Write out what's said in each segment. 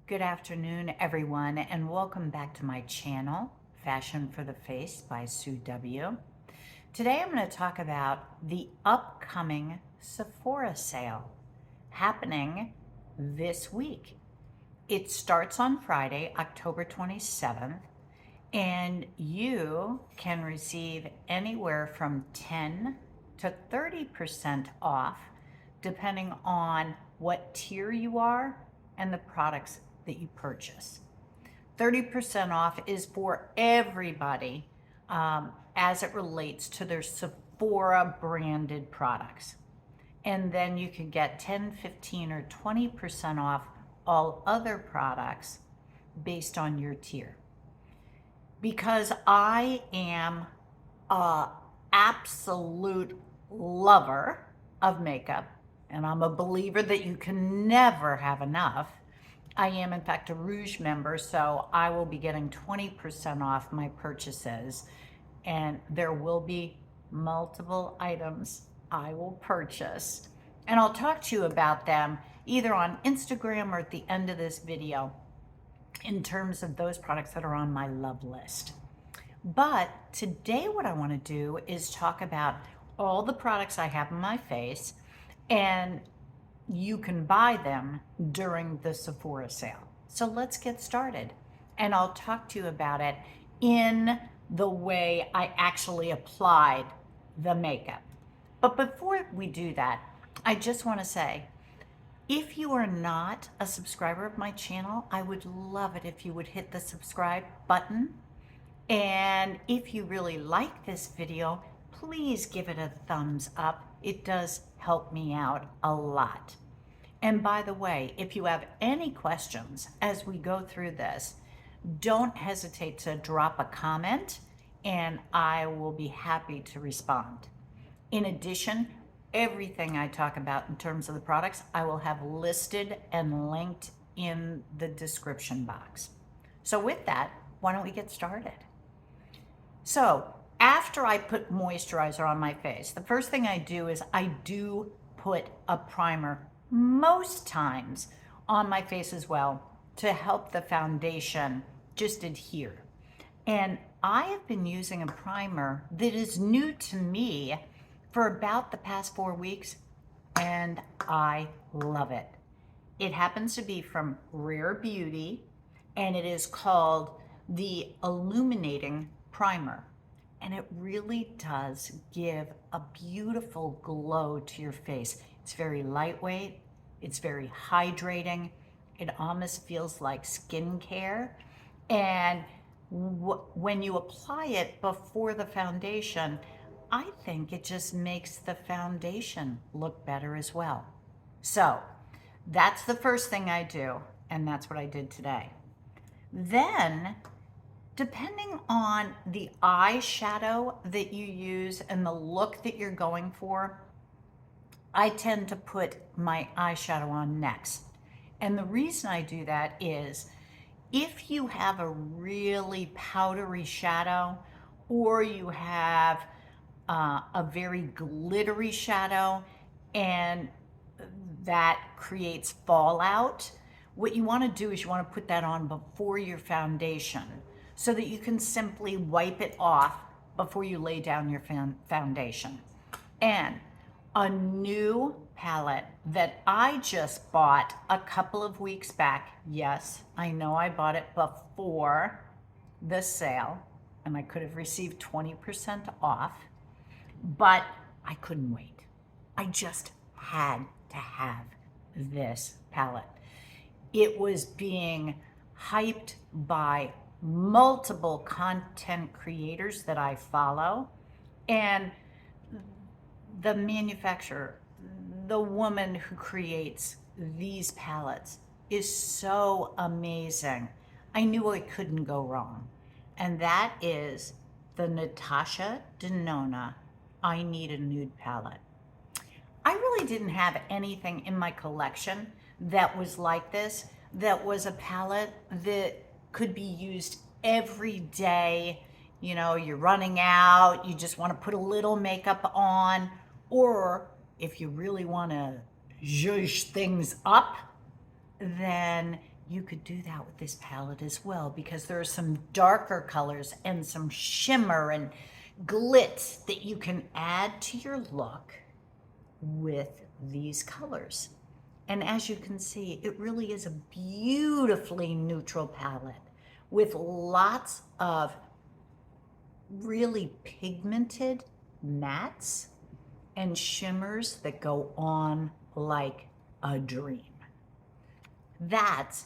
Good afternoon, everyone, and welcome back to my channel, Fashion for the Face by Sue W. Today I'm going to talk about the upcoming Sephora sale happening this week. It starts on Friday, October 27th, and you can receive anywhere from 10 to 30% off depending on what tier you are and the products that you purchase. 30% off is for everybody as it relates to their Sephora branded products. And then you can get 10, 15, or 20% off all other products based on your tier. Because I am an absolute lover of makeup, and I'm a believer that you can never have enough. I am, in fact, a Rouge member, so I will be getting 20% off my purchases, and there will be multiple items I will purchase. And I'll talk to you about them either on Instagram or at the end of this video in terms of those products that are on my love list. But today what I want to do is talk about all the products I have on my face, and you can buy them during the Sephora sale. So let's get started. And I'll talk to you about it in the way I actually applied the makeup. But before we do that, I just want to say, if you are not a subscriber of my channel, I would love it if you would hit the subscribe button. And if you really like this video, please give it a thumbs up. It does help me out a lot. And by the way, if you have any questions as we go through this, don't hesitate to drop a comment and I will be happy to respond. In addition, everything I talk about in terms of the products, I will have listed and linked in the description box. So with that, why don't we get started? So after I put moisturizer on my face, the first thing I do is I do put a primer most times on my face as well to help the foundation just adhere. And I have been using a primer that is new to me for about the past 4 weeks, and I love it. It happens to be from Rare Beauty, and it is called the Illuminating Primer. And it really does give a beautiful glow to your face. It's very lightweight, it's very hydrating, it almost feels like skincare. And when you apply it before the foundation, I think it just makes the foundation look better as well. So that's the first thing I do, and that's what I did today. Then, depending on the eyeshadow that you use and the look that you're going for, I tend to put my eyeshadow on next. And the reason I do that is if you have a really powdery shadow or you have a very glittery shadow and that creates fallout, what you want to do is you want to put that on before your foundation so that you can simply wipe it off before you lay down your foundation. And a new palette that I just bought a couple of weeks back. Yes, I know I bought it before the sale and I could have received 20% off, but I couldn't wait. I just had to have this palette. It was being hyped by multiple content creators that I follow, and the manufacturer, the woman who creates these palettes, is so amazing. I knew I couldn't go wrong. And that is the Natasha Denona I Need a Nude palette. I really didn't have anything in my collection that was like this, that was a palette that could be used every day. You know, you're running out, you just want to put a little makeup on, or if you really want to zhuzh things up, then you could do that with this palette as well, because there are some darker colors and some shimmer and glitz that you can add to your look with these colors. And as you can see, it really is a beautifully neutral palette with lots of really pigmented mattes and shimmers that go on like a dream. That's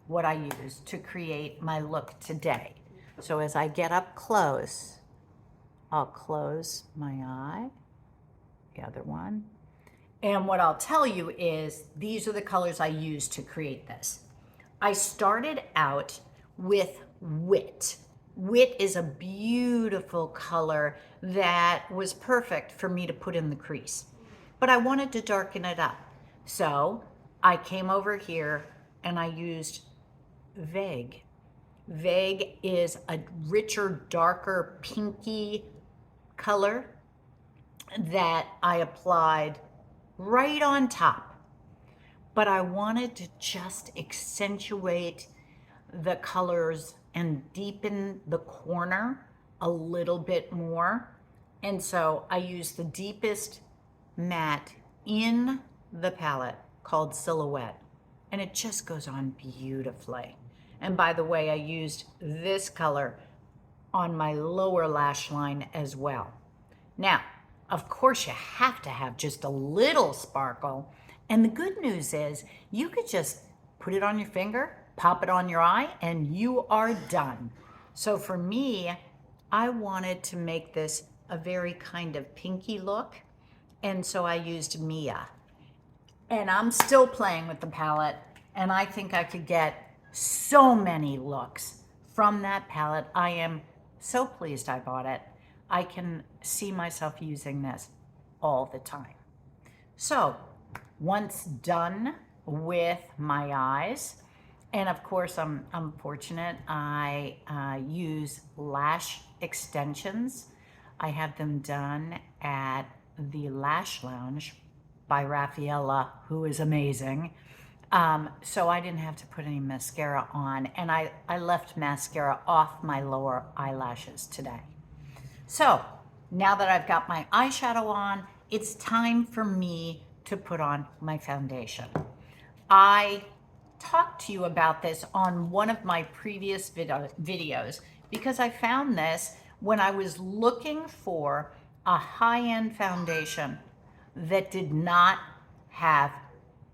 what I use to create my look today. So as I get up close, I'll close my eye, the other one. And what I'll tell you is these are the colors I used to create this. I started out with Wit. Wit is a beautiful color that was perfect for me to put in the crease, but I wanted to darken it up. So I came over here and I used Vague. Vague is a richer, darker, pinky color that I applied right on top. But I wanted to just accentuate the colors and deepen the corner a little bit more. And so I used the deepest matte in the palette called Silhouette. And it just goes on beautifully. And by the way, I used this color on my lower lash line as well. Now, of course, you have to have just a little sparkle. And the good news is you could just put it on your finger, pop it on your eye, and you are done. So for me, I wanted to make this a very kind of pinky look. And so I used Mia. And I'm still playing with the palette, and I think I could get so many looks from that palette. I am so pleased I bought it. I can see myself using this all the time. So once done with my eyes, and of course I'm fortunate, I use lash extensions. I have them done at the Lash Lounge by Raffaella, who is amazing. So I didn't have to put any mascara on, and I left mascara off my lower eyelashes today. So now that I've got my eyeshadow on, it's time for me to put on my foundation. I talked to you about this on one of my previous videos because I found this when I was looking for a high-end foundation that did not have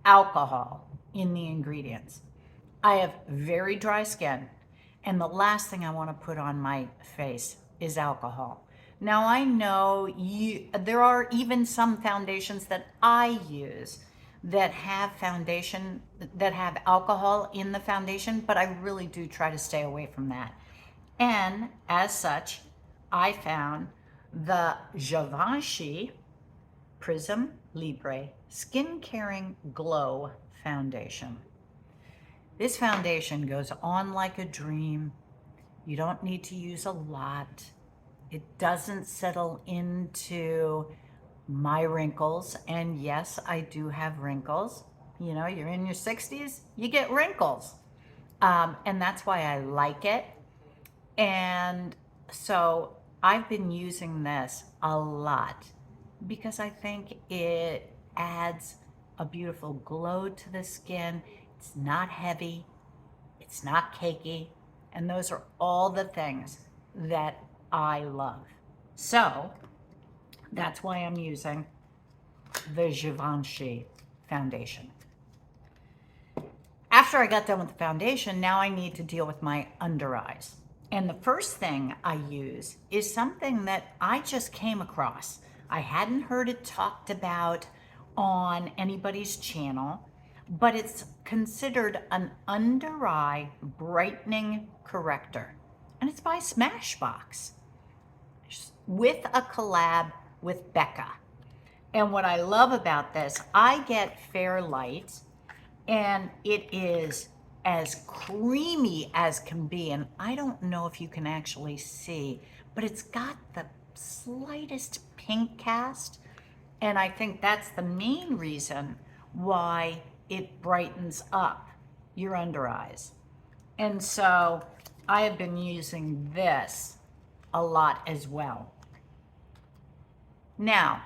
alcohol in the ingredients. I have very dry skin, and the last thing I want to put on my face is alcohol. Now I know there are even some foundations that I use that have alcohol in the foundation, but I really do try to stay away from that. And as such, I found the Givenchy Prism Libre Skin Caring Glow Foundation. This foundation goes on like a dream. You don't need to use a lot. It doesn't settle into my wrinkles. And yes, I do have wrinkles. You know, you're in your 60s, you get wrinkles. And that's why I like it. And so I've been using this a lot because I think it adds a beautiful glow to the skin. It's not heavy, it's not cakey, and those are all the things that I love. So that's why I'm using the Givenchy foundation. After I got done with the foundation, now I need to deal with my under eyes. And the first thing I use is something that I just came across. I hadn't heard it talked about on anybody's channel, but it's considered an under eye brightening corrector. And it's by Smashbox with a collab with Becca. And what I love about this, I get Fair Light, and it is as creamy as can be. And I don't know if you can actually see, but it's got the slightest pink cast. And I think that's the main reason why it brightens up your under eyes. And so I have been using this a lot as well. Now,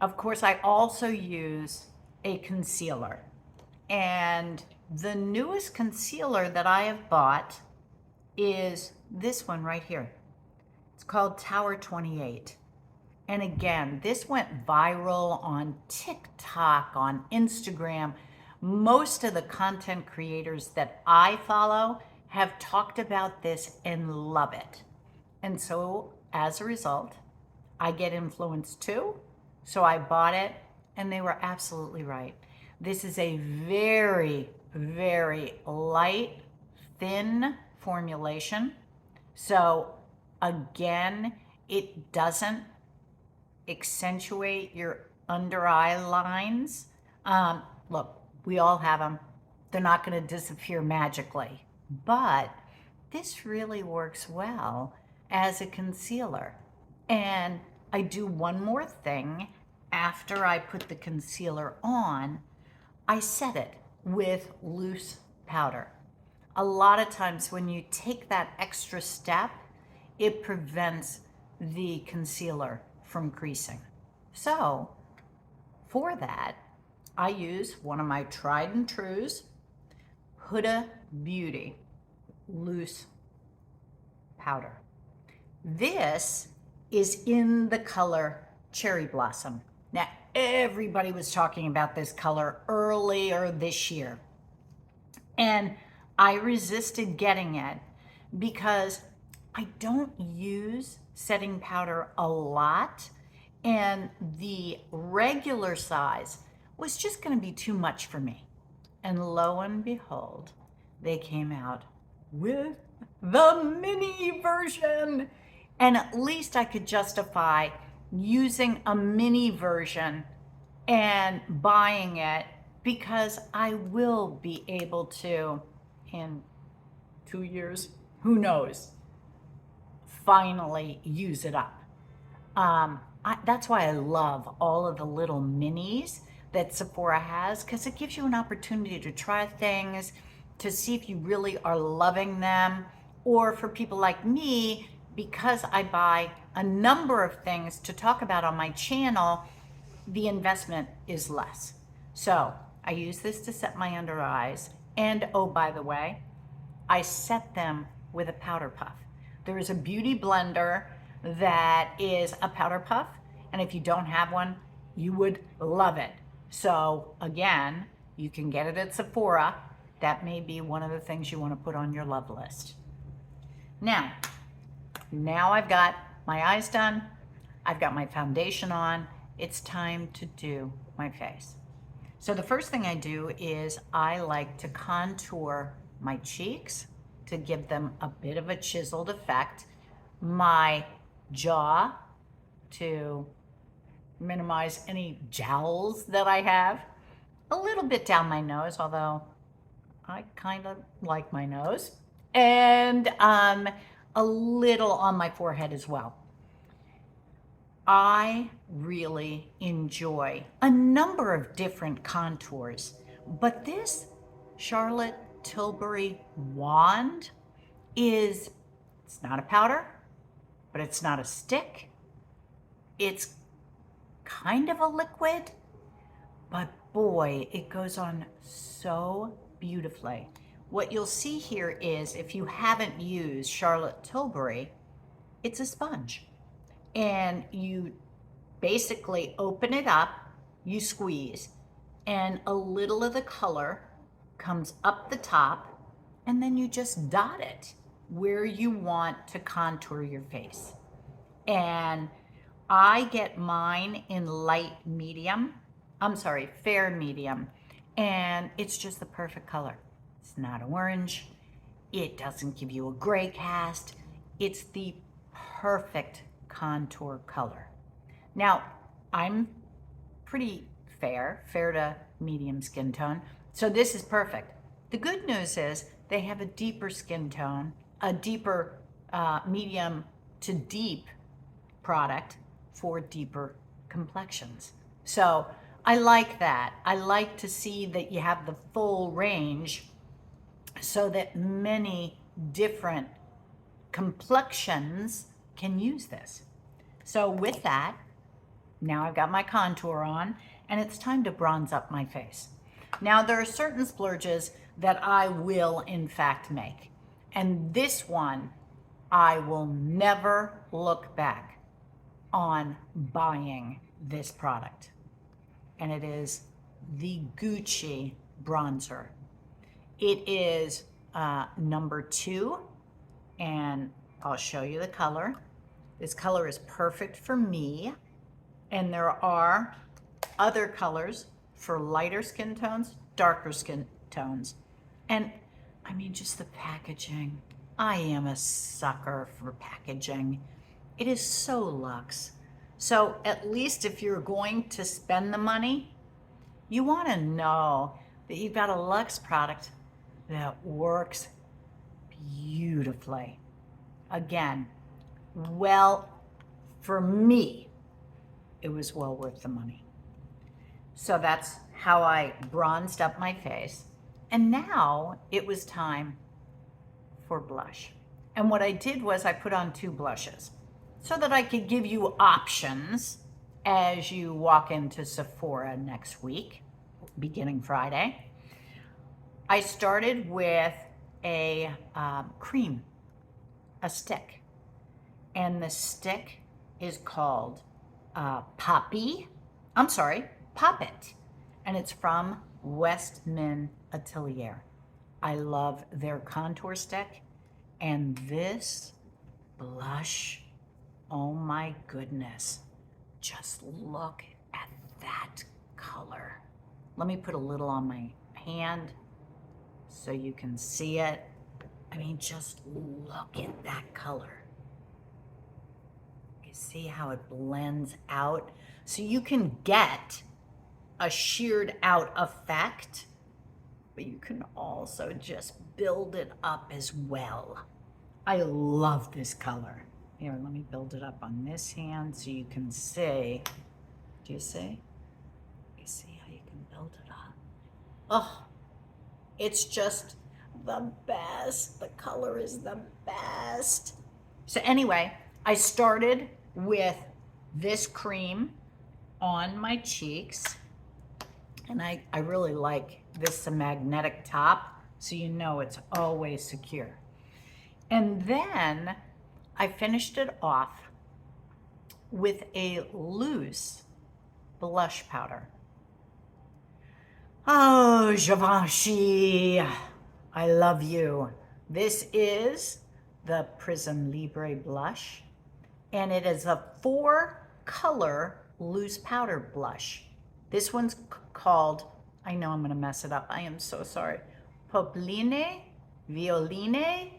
of course, I also use a concealer. And the newest concealer that I have bought is this one right here. It's called Tower 28. And again, this went viral on TikTok, on Instagram. Most of the content creators that I follow have talked about this and love it. And so as a result, I get influenced too. So I bought it and they were absolutely right. This is a very, very light, thin formulation. So again, it doesn't accentuate your under eye lines. Look, we all have them. They're not going to disappear magically, but this really works well as a concealer. And I do one more thing after I put the concealer on. I set it with loose powder. A lot of times when you take that extra step, it prevents the concealer from creasing. So for that, I use one of my tried and trues, Huda Beauty loose powder. This is in the color Cherry Blossom. Now, everybody was talking about this color earlier this year, and I resisted getting it because I don't use setting powder a lot, and the regular size was just going to be too much for me. And lo and behold, they came out with the mini version. And at least I could justify using a mini version and buying it, because I will be able to, in 2 years, who knows, finally use it up. That's why I love all of the little minis that Sephora has, because it gives you an opportunity to try things, to see if you really are loving them. Or for people like me, because I buy a number of things to talk about on my channel, the investment is less. So I use this to set my under eyes. And oh, by the way, I set them with a powder puff. There is a beauty blender that is a powder puff. And if you don't have one, you would love it. So again, you can get it at Sephora. That may be one of the things you want to put on your love list. Now I've got my eyes done. I've got my foundation on. It's time to do my face. So the first thing I do is I like to contour my cheeks to give them a bit of a chiseled effect, my jaw to minimize any jowls that I have, a little bit down my nose, although I kind of like my nose, and a little on my forehead as well. I really enjoy a number of different contours, but this Charlotte Tilbury wand it's not a powder, but it's not a stick. It's kind of a liquid, but boy, it goes on so beautifully. What you'll see here is, if you haven't used Charlotte Tilbury, it's a sponge. And you basically open it up, you squeeze, and a little of the color comes up the top, and then you just dot it where you want to contour your face. And I get mine in fair medium, and it's just the perfect color. It's not orange. It doesn't give you a gray cast. It's the perfect contour color. Now, I'm pretty fair to medium skin tone, so this is perfect. The good news is they have a deeper skin tone, a deeper medium to deep product for deeper complexions. So I like that. I like to see that you have the full range so that many different complexions can use this. So with that, now I've got my contour on, and it's time to bronze up my face. Now there are certain splurges that I will in fact make. And this one, I will never look back on buying this product. And it is the Gucci bronzer. It is number 2, and I'll show you the color. This color is perfect for me. And there are other colors for lighter skin tones, darker skin tones. And I mean, just the packaging. I am a sucker for packaging. It is so luxe. So at least if you're going to spend the money, you want to know that you've got a luxe product that works beautifully. Again, well, for me, it was well worth the money. So that's how I bronzed up my face. And now it was time for blush. And what I did was I put on 2 blushes so that I could give you options as you walk into Sephora next week, beginning Friday. I started with a cream, a stick. And the stick is called Poppet. And it's from Westman Atelier. I love their contour stick. And this blush, oh my goodness. Just look at that color. Let me put a little on my hand so you can see it. I mean, just look at that color. You see how it blends out? So you can get a sheared out effect, but you can also just build it up as well. I love this color. Here, let me build it up on this hand so you can see. Do you see? You see how you can build it up? Oh, it's just the best. The color is the best. So anyway, I started with this cream on my cheeks. And I really like this magnetic top, so you know it's always secure. And then I finished it off with a loose blush powder. Oh, Givenchy, I love you. This is the Prism Libre blush, and it is a 4-color loose powder blush. This one's called, I know I'm going to mess it up. I am so sorry. Popeline Violine.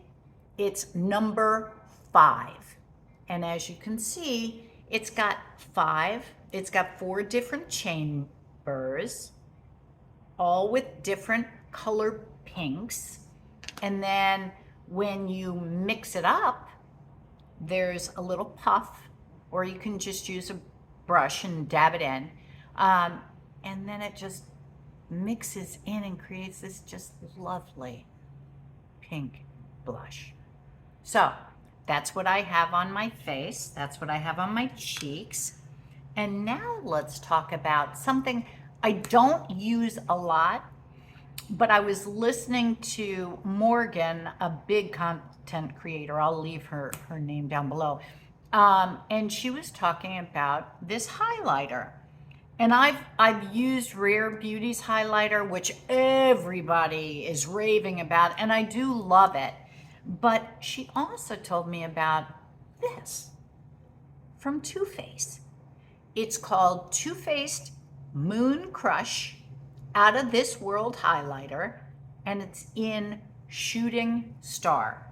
It's number 5. And as you can see, it's got 4 different chambers, all with different color pinks. And then when you mix it up, there's a little puff, or you can just use a brush and dab it in. And then it just mixes in and creates this just lovely pink blush. So that's what I have on my face. That's what I have on my cheeks. And now let's talk about something I don't use a lot, but I was listening to Morgan, a big content creator. I'll leave her name down below. And she was talking about this highlighter. And I've used Rare Beauty's highlighter, which everybody is raving about, and I do love it. But she also told me about this from Too Faced. It's called Too Faced Moon Crush Out of This World Highlighter, and it's in Shooting Star.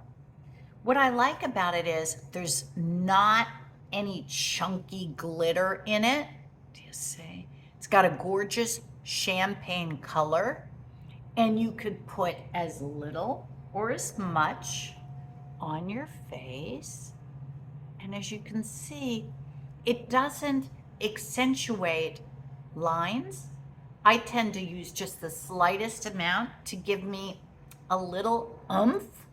What I like about it is there's not any chunky glitter in it. Do you see? It's got a gorgeous champagne color, and you could put as little or as much on your face. And as you can see, it doesn't accentuate lines. I tend to use just the slightest amount to give me a little oomph.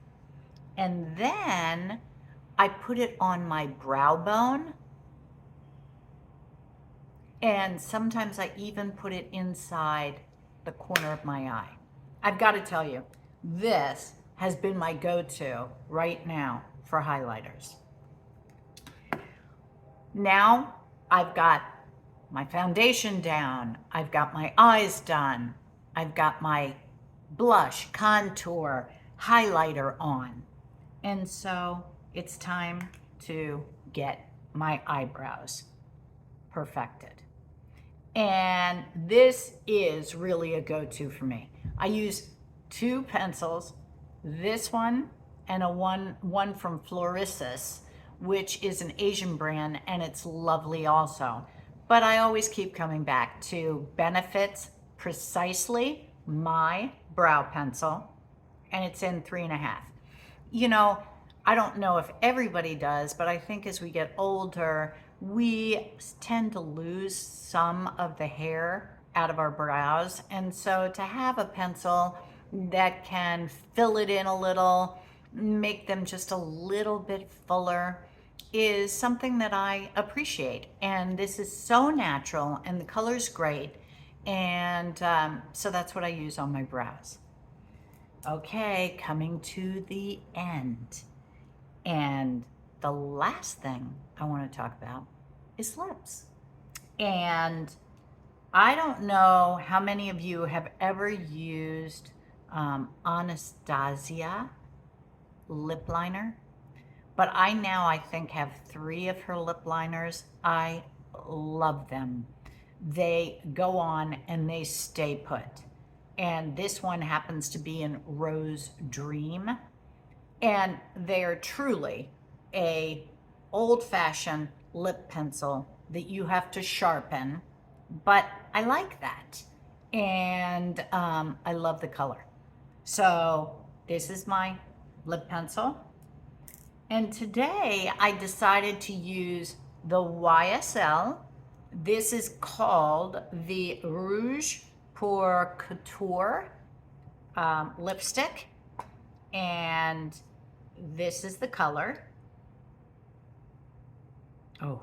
And then I put it on my brow bone. And sometimes I even put it inside the corner of my eye. I've got to tell you, this has been my go-to right now for highlighters. Now I've got my foundation down, I've got my eyes done, I've got my blush, contour, highlighter on. And so it's time to get my eyebrows perfected. And this is really a go-to for me. I use two pencils, this one and one from Florisis, which is an Asian brand, and it's lovely also. But I always keep coming back to Benefit's Precisely My Brow Pencil, and it's in 3.5. You know, I don't know if everybody does, but I think as we get older, we tend to lose some of the hair out of our brows. And so to have a pencil that can fill it in a little, make them just a little bit fuller, is something that I appreciate. And this is so natural and the color's great. And so that's what I use on my brows. Okay, coming to the end. And the last thing I want to talk about is lips. And I don't know how many of you have ever used Anastasia lip liner, but I now, I think, have 3 of her lip liners. I love them. They go on and they stay put. And this one happens to be in Rose Dream. And they are truly a old-fashioned lip pencil that you have to sharpen, but I like that. And I love the color. So this is my lip pencil. And today I decided to use the YSL. This is called the Rouge pour Couture lipstick. And this is the color. Oh,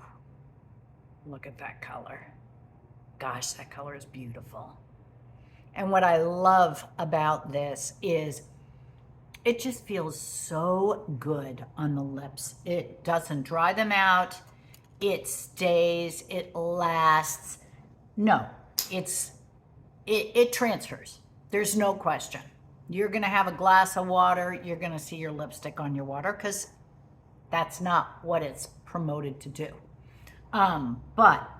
look at that color. Gosh, that color is beautiful. And what I love about this is it just feels so good on the lips. It doesn't dry them out. It stays, it lasts. No, it transfers. There's no question. You're gonna have a glass of water, you're gonna see your lipstick on your water, because that's not what it's promoted to do. But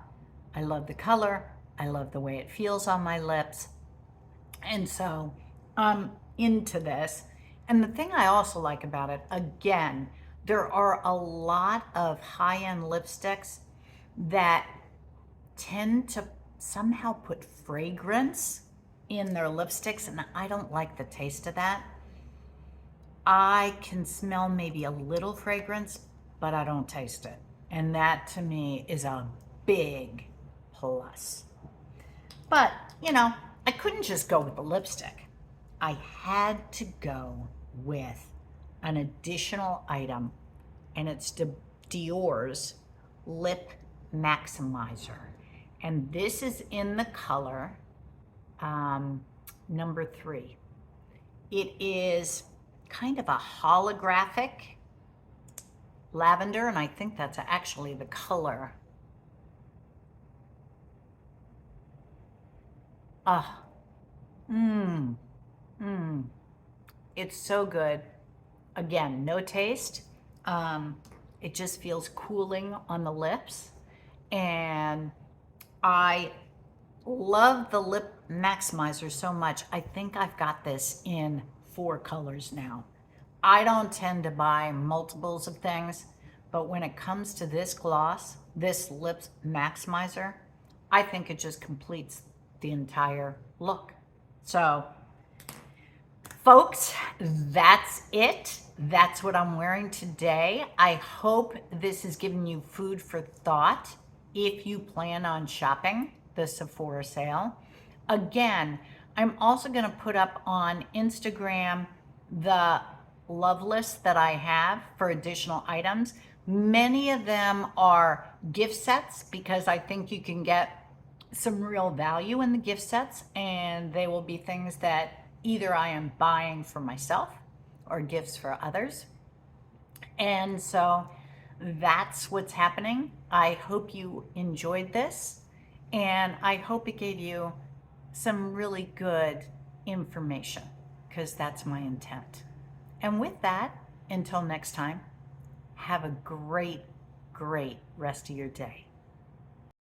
I love the color, I love the way it feels on my lips, and so I'm into this. And the thing I also like about it, again, there are a lot of high-end lipsticks that tend to somehow put fragrance in their lipsticks, and I don't like the taste of that. I can smell maybe a little fragrance, but I don't taste it. And that to me is a big plus. But, you know, I couldn't just go with the lipstick. I had to go with an additional item, and it's Dior's Lip Maximizer. And this is in the color number 3. It is kind of a holographic lavender, and I think that's actually the color. It's so good. Again, no taste. It just feels cooling on the lips. And I love the Lip Maximizer so much. I think I've got this in 4 colors now. I don't tend to buy multiples of things, but when it comes to this gloss, this Lip Maximizer, I think it just completes the entire look. So, folks, that's it. That's what I'm wearing today. I hope this has given you food for thought if you plan on shopping the Sephora sale. Again, I'm also going to put up on Instagram the love list that I have for additional items. Many of them are gift sets because I think you can get some real value in the gift sets, and they will be things that either I am buying for myself or gifts for others. And so that's what's happening. I hope you enjoyed this, and I hope it gave you some really good information, because that's my intent. And with that, until next time, have a great, great rest of your day.